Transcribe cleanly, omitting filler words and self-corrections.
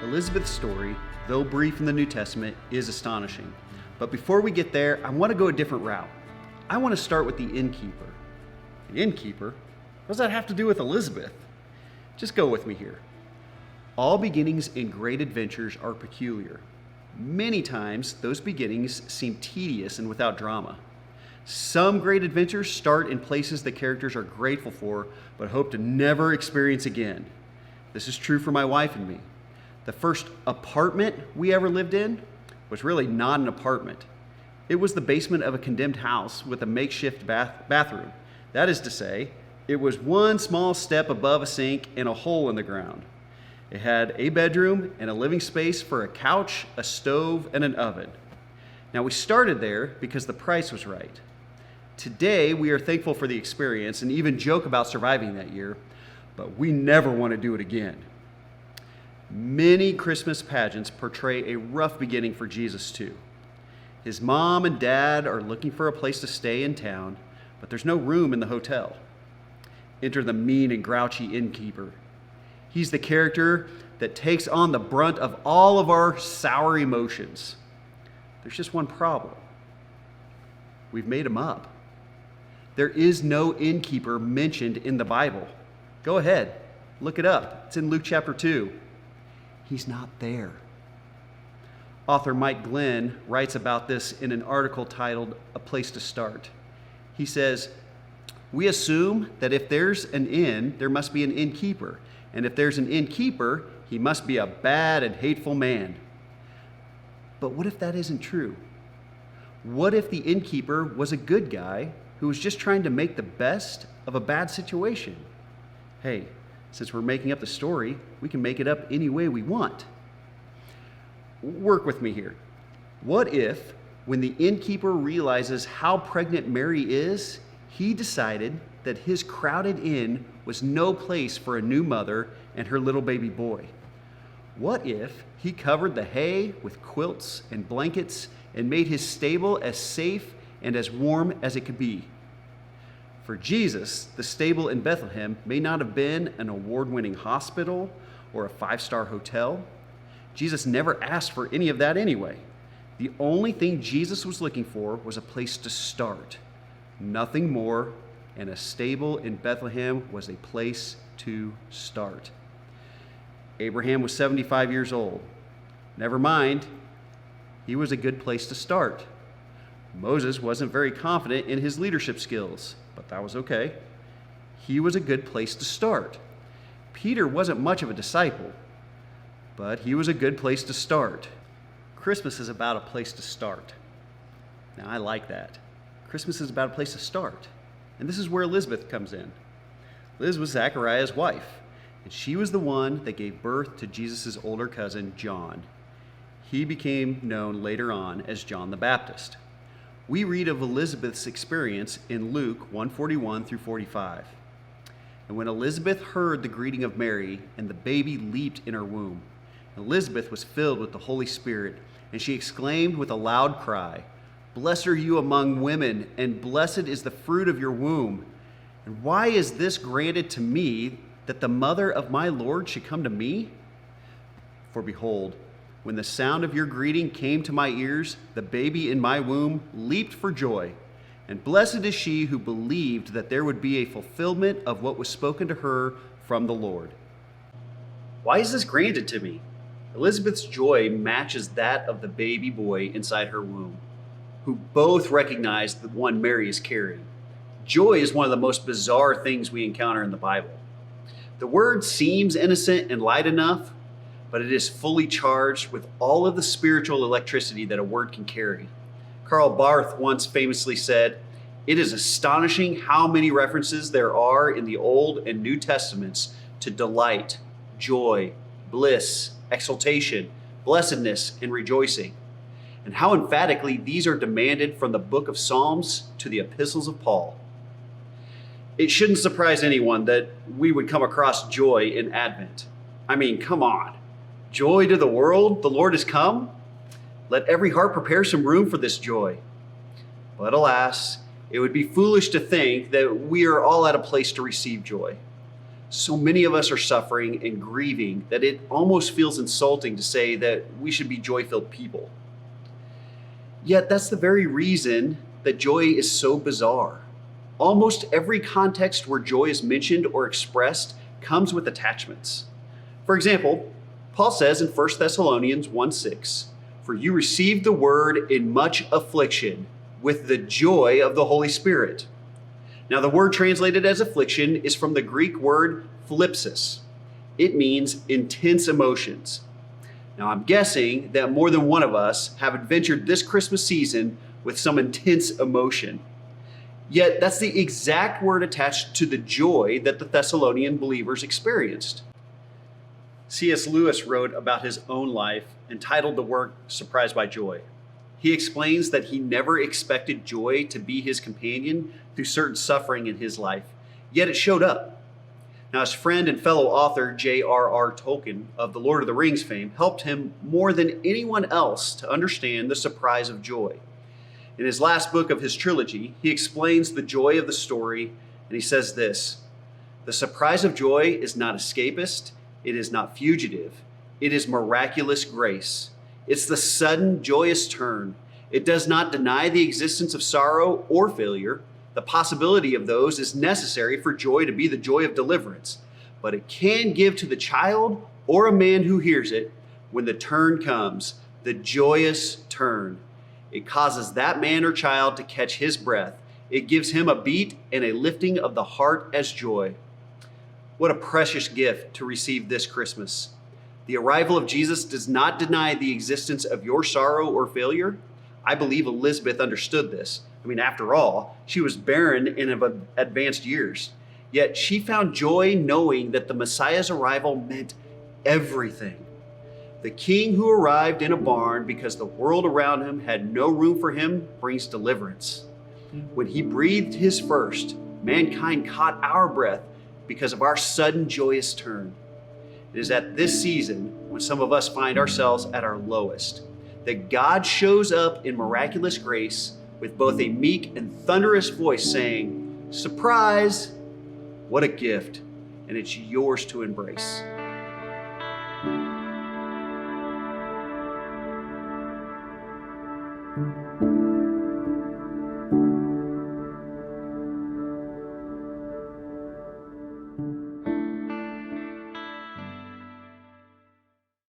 Elizabeth's story, though brief in the New Testament, is astonishing. But before we get there, I want to go a different route. I want to start with the innkeeper. The innkeeper? What does that have to do with Elizabeth? Just go with me here. All beginnings in great adventures are peculiar. Many times, those beginnings seem tedious and without drama. Some great adventures start in places the characters are grateful for, but hope to never experience again. This is true for my wife and me. The first apartment we ever lived in was really not an apartment. It was the basement of a condemned house with a makeshift bathroom. That is to say, it was one small step above a sink and a hole in the ground. It had a bedroom and a living space for a couch, a stove, and an oven. Now, we started there because the price was right. Today, we are thankful for the experience and even joke about surviving that year, but we never want to do it again. Many Christmas pageants portray a rough beginning for Jesus too. His mom and dad are looking for a place to stay in town, but there's no room in the hotel. Enter the mean and grouchy innkeeper. He's the character that takes on the brunt of all of our sour emotions. There's just one problem. We've made him up. There is no innkeeper mentioned in the Bible. Go ahead, look it up. It's in Luke chapter 2. He's not there. Author Mike Glenn writes about this in an article titled "A Place to Start." He says, "We assume that if there's an inn, there must be an innkeeper. And if there's an innkeeper, he must be a bad and hateful man." But what if that isn't true? What if the innkeeper was a good guy who was just trying to make the best of a bad situation? Hey, since we're making up the story, we can make it up any way we want. Work with me here. What if, when the innkeeper realizes how pregnant Mary is, he decided that his crowded inn was no place for a new mother and her little baby boy? What if he covered the hay with quilts and blankets and made his stable as safe and as warm as it could be? For Jesus, the stable in Bethlehem may not have been an award-winning hospital or a five-star hotel. Jesus never asked for any of that anyway. The only thing Jesus was looking for was a place to start. Nothing more, and a stable in Bethlehem was a place to start. Abraham was 75 years old. Never mind, he was a good place to start. Moses wasn't very confident in his leadership skills, but that was okay. He was a good place to start. Peter wasn't much of a disciple, but he was a good place to start. Christmas is about a place to start. Now, I like that. Christmas is about a place to start. And this is where Elizabeth comes in. Liz was Zachariah's wife, and she was the one that gave birth to Jesus' older cousin, John. He became known later on as John the Baptist. We read of Elizabeth's experience in Luke 1:41 through 45. And when Elizabeth heard the greeting of Mary, and the baby leaped in her womb, Elizabeth was filled with the Holy Spirit, and she exclaimed with a loud cry, "Blessed are you among women, and blessed is the fruit of your womb. And why is this granted to me, that the mother of my Lord should come to me? For behold, when the sound of your greeting came to my ears, the baby in my womb leaped for joy. And blessed is she who believed that there would be a fulfillment of what was spoken to her from the Lord." Why is this granted to me? Elizabeth's joy matches that of the baby boy inside her womb, who both recognize the one Mary is carrying. Joy is one of the most bizarre things we encounter in the Bible. The word seems innocent and light enough, but it is fully charged with all of the spiritual electricity that a word can carry. Karl Barth once famously said, "It is astonishing how many references there are in the Old and New Testaments to delight, joy, bliss, exultation, blessedness, and rejoicing. and how emphatically these are demanded from the book of Psalms to the epistles of Paul. It shouldn't surprise anyone that we would come across joy in Advent. I mean, come on. Joy to the world, the Lord has come? Let every heart prepare some room for this joy. But alas, it would be foolish to think that we are all at a place to receive joy. So many of us are suffering and grieving that it almost feels insulting to say that we should be joy-filled people. Yet that's the very reason that joy is so bizarre. Almost every context where joy is mentioned or expressed comes with attachments. For example, Paul says in 1 Thessalonians 1:6, "For you received the word in much affliction, with the joy of the Holy Spirit." Now, the word translated as affliction is from the Greek word thlipsis. It means intense emotions. Now, I'm guessing that more than one of us have adventured this Christmas season with some intense emotion. Yet, that's the exact word attached to the joy that the Thessalonian believers experienced. C.S. Lewis wrote about his own life and titled the work Surprised by Joy. He explains that he never expected joy to be his companion through certain suffering in his life, yet it showed up. Now, his friend and fellow author J.R.R. Tolkien of the Lord of the Rings fame helped him more than anyone else to understand the surprise of joy. In his last book of his trilogy, he explains the joy of the story, and he says this: "The surprise of joy is not escapist, it is not fugitive, it is miraculous grace. It's the sudden, joyous turn. It does not deny the existence of sorrow or failure. The possibility of those is necessary for joy to be the joy of deliverance, but it can give to the child or a man who hears it, when the turn comes, the joyous turn. It causes that man or child to catch his breath. It gives him a beat and a lifting of the heart as joy." What a precious gift to receive this Christmas. The arrival of Jesus does not deny the existence of your sorrow or failure. I believe Elizabeth understood this. I mean, after all, she was barren and of advanced years. Yet she found joy knowing that the Messiah's arrival meant everything. The king who arrived in a barn because the world around him had no room for him brings deliverance. When he breathed his first, mankind caught our breath because of our sudden joyous turn. It is at this season, when some of us find ourselves at our lowest, that God shows up in miraculous grace with both a meek and thunderous voice saying, "Surprise!" What a gift, and it's yours to embrace.